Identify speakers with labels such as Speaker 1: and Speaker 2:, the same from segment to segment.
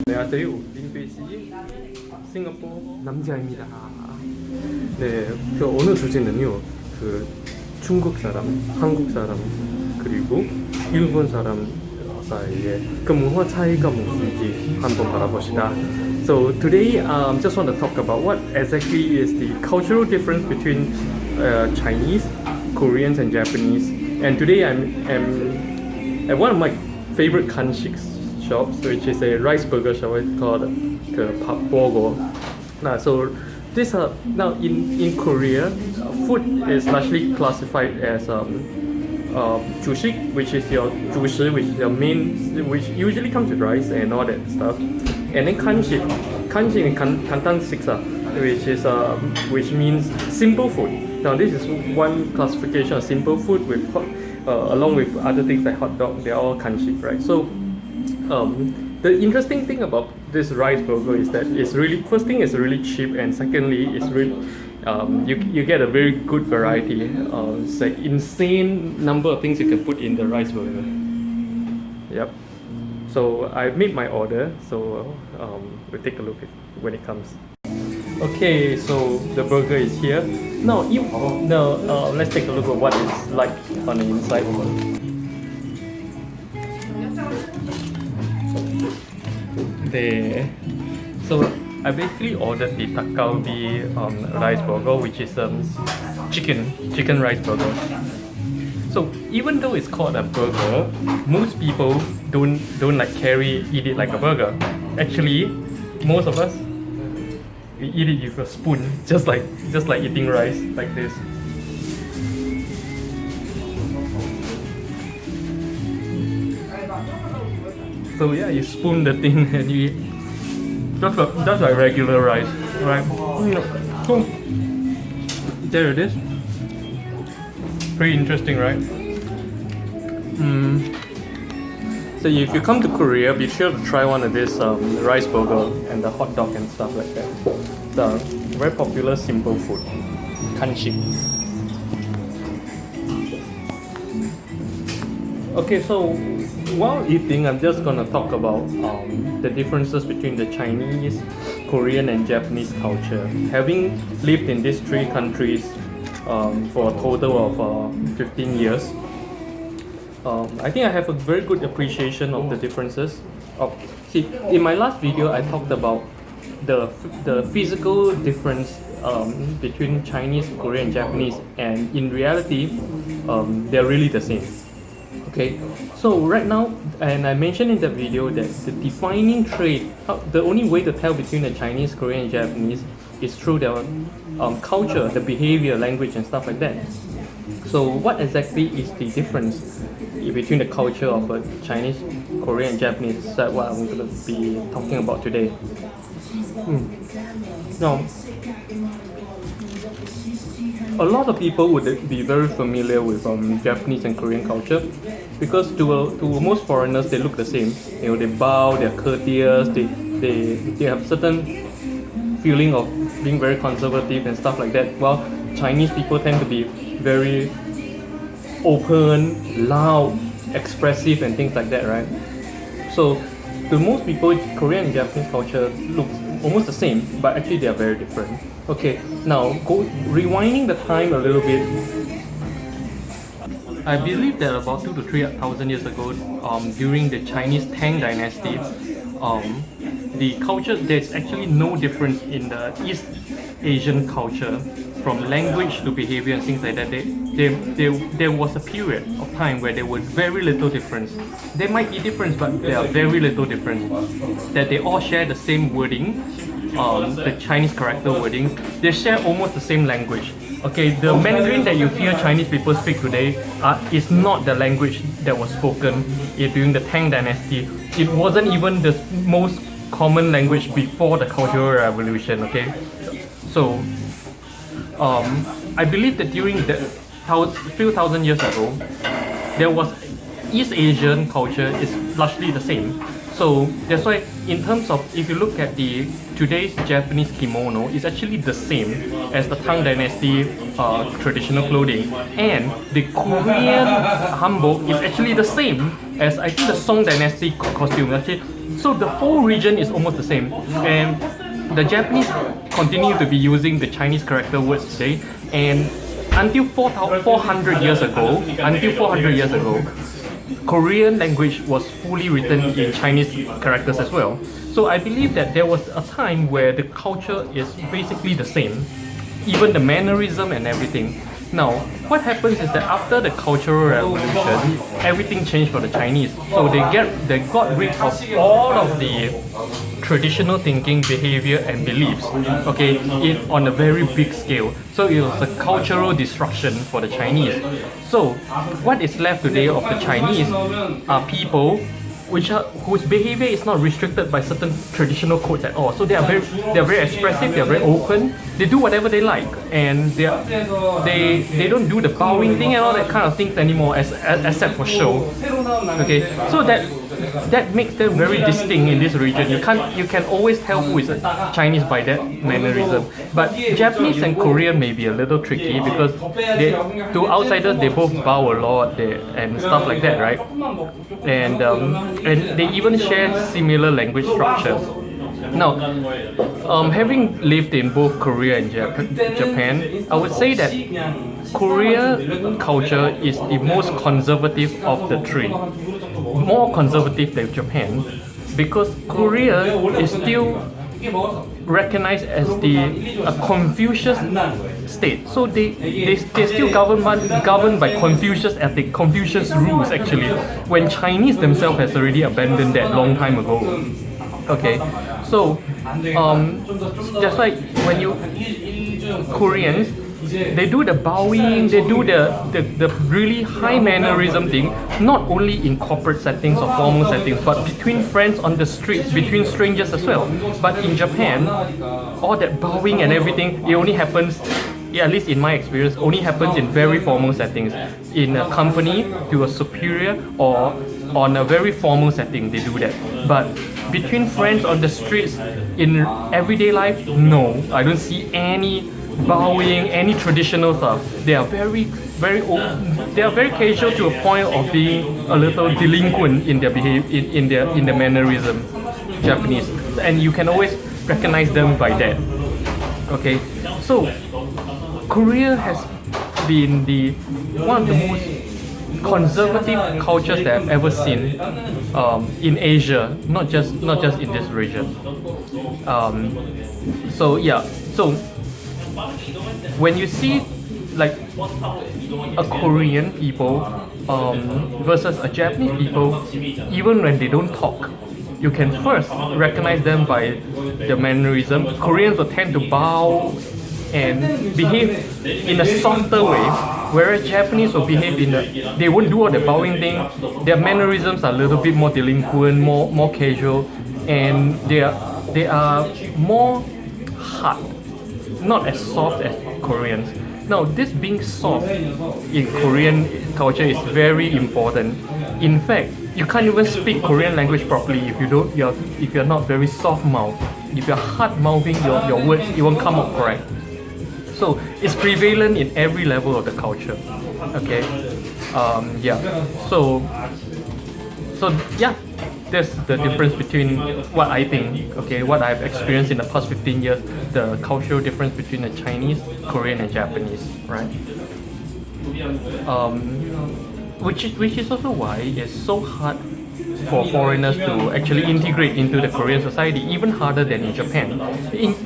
Speaker 1: 안녕하세요. 린베이시 싱가포르 남자입니다. 네, 오늘 주제는요. 중국 사람, 한국 사람, 그리고 일본 사람 사이의 문화 차이가 무엇인지 한번 알아봅시다. So today, just want to talk about what exactly is the cultural difference between Chinese, Koreans, and Japanese. And today I'm at one of my favorite kanshik shops, which is a rice burger shop called Pak Bogo. So this now in Korea, food is largely classified as jushik, which is your jushi, which is your main, which usually comes with rice and all that stuff. And then kanshik and kantang siksa, which means simple food. Now this is one classification of simple food with along with other things like hot dog. They're all kanshik, right? So the interesting thing about this rice burger is that it's really, first thing, it's really cheap, and secondly, it's really you get a very good variety. It's like insane number of things you can put in the rice burger. Yep. So I made my order. So we'll take a look at when it comes. Okay, so the burger is here. Now, let's take a look at what it's like on the inside. There. So I basically ordered the Takgalbi rice burger, which is chicken rice burger. So even though it's called a burger, most people don't like eat it like a burger. Actually, most of us, we eat it with a spoon, just like eating rice like this. So yeah, you spoon the thing and you eat. Just like regular rice, right? So there it is. Pretty interesting, right? So if you come to Korea, be sure to try one of this rice burger and the hot dog and stuff like that. The very popular simple food, kanshik. Okay, so while eating, I'm just gonna talk about the differences between the Chinese, Korean, and Japanese culture. Having lived in these three countries for a total of 15 years, I think I have a very good appreciation of the differences. In my last video, I talked about the physical difference between Chinese, Korean, and Japanese, and in reality, they're really the same. Okay, so right now, and I mentioned in the video that the defining trait, the only way to tell between the Chinese, Korean, and Japanese is through their culture, the behavior, language, and stuff like that. So what exactly is the difference between the culture of Chinese, Korean, and Japanese? That's what I'm going to be talking about today. Now, a lot of people would be very familiar with Japanese and Korean culture because to most foreigners they look the same. You know, they bow, they're courteous, they have certain feeling of being very conservative and stuff like that. While Chinese people tend to be very open, loud, expressive, and things like that, right? So to most people, Korean and Japanese culture looks almost the same, but actually they are very different. Okay, now rewinding the time a little bit. I believe that about 2,000 to 3,000 years ago, during the Chinese Tang Dynasty, the culture, there's actually no difference in the East Asian culture from language to behavior and things like that. There was a period of time where there was very little difference. There might be difference, but there are very little difference. That they all share the same wording, the Chinese character wordings. They share almost the same language. Okay, the Mandarin that you hear Chinese people speak today is not the language that was spoken during the Tang Dynasty. It wasn't even the most common language before the Cultural Revolution. Okay, so I believe that during the few thousand years ago, there was East Asian culture is largely the same. So that's why in terms of, if you look at today's Japanese kimono, it's actually the same as the Tang Dynasty traditional clothing. And the Korean hanbok is actually the same as, I think, the Song Dynasty costume. Actually, So the whole region is almost the same, and the Japanese continue to be using the Chinese character words today, and until 400 years ago, Korean language was fully written in Chinese characters as well. So I believe that there was a time where the culture is basically the same, even the mannerism and everything. Now, what happens is that after the Cultural Revolution, everything changed for the Chinese. So they got rid of all of the traditional thinking, behavior, and beliefs. Okay, on a very big scale. So it was a cultural destruction for the Chinese. So what is left today of the Chinese are people whose behavior is not restricted by certain traditional codes at all. So they are very expressive, they are very open, they do whatever they like, and they don't do the bowing thing and all that kind of things anymore except for show. Okay, so that makes them very distinct in this region. You can always tell who is a Chinese by that mannerism. But Japanese and Korean may be a little tricky because to outsiders they both bow a lot and stuff like that, right? And they even share similar language structures. Now, having lived in both Korea and Japan, I would say that Korea culture is the most conservative of the three. More conservative than Japan, because Korea is still recognized as a Confucius state. So they're still governed by Confucius ethic, Confucius rules actually, when Chinese themselves has already abandoned that long time ago. Okay, so just like when Koreans, they do the bowing, they do the really high mannerism thing, not only in corporate settings or formal settings, but between friends on the streets, between strangers as well. But in Japan, all that bowing and everything, it only happens, at least in my experience, only happens in very formal settings. In a company, to a superior, or on a very formal setting, they do that. But between friends on the streets, in everyday life, no, I don't see any bowing, any traditional stuff. They are very open. They are very casual to a point of being a little delinquent in their behavior, in their mannerism. Japanese, and you can always recognize them by that. Okay, so Korea has been one of the most conservative cultures that I've ever seen in Asia, not just in this region. So yeah, so when you see like a Korean people versus a Japanese people, even when they don't talk, you can first recognize them by the mannerism. Koreans will tend to bow and behave in a softer way, whereas Japanese will behave they won't do all the bowing thing. Their mannerisms are a little bit more delinquent, more casual, and they are more hard, not as soft as Koreans. Now, this being soft in Korean culture is very important. In fact, you can't even speak Korean language properly if you're not very soft mouthed. If you're hard mouthing your words, it won't come out correct. So it's prevalent in every level of the culture. Okay, yeah. So yeah, that's the difference between what I think. Okay, what I've experienced in the past 15 years, the cultural difference between the Chinese, Korean, and Japanese, right? Which is also why it's so hard for foreigners to actually integrate into the Korean society, even harder than in Japan.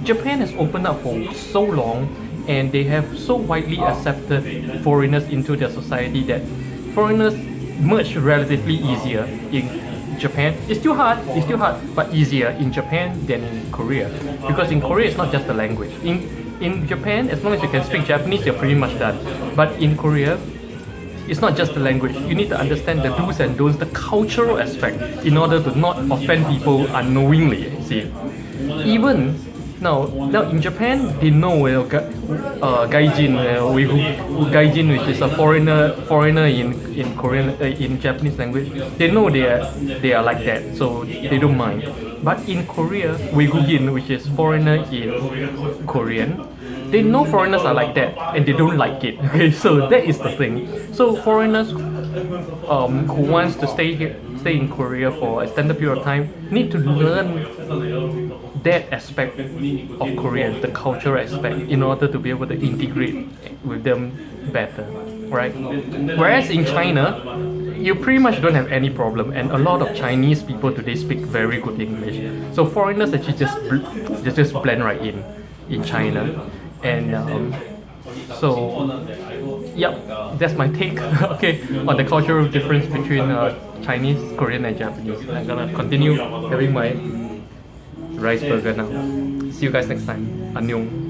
Speaker 1: Japan has opened up for so long, and they have so widely accepted foreigners into their society that foreigners merge relatively easier in Japan. It's still hard, but easier in Japan than in Korea. Because in Korea, it's not just the language. In Japan, as long as you can speak Japanese, you're pretty much done. But in Korea, it's not just the language. You need to understand the do's and don'ts, the cultural aspect, in order to not offend people unknowingly. See, even now in Japan, they know gaijin, gaijin, which is a foreigner in Korean, in Japanese language. They know they are like that, so they don't mind. But in Korea, 외국인, which is foreigner in Korean, they know foreigners are like that and they don't like it. Okay, so that is the thing. So foreigners who wants to stay stay in Korea for a extended period of time need to learn that aspect of Korean, the cultural aspect, in order to be able to integrate with them better, right? Whereas in China, you pretty much don't have any problem, and a lot of Chinese people today speak very good English. So foreigners actually just blend right in China, and so yep, that's my take. Okay, on the cultural difference between Chinese, Korean, and Japanese. I'm gonna continue having my rice burger now. See you guys next time. Annyeong.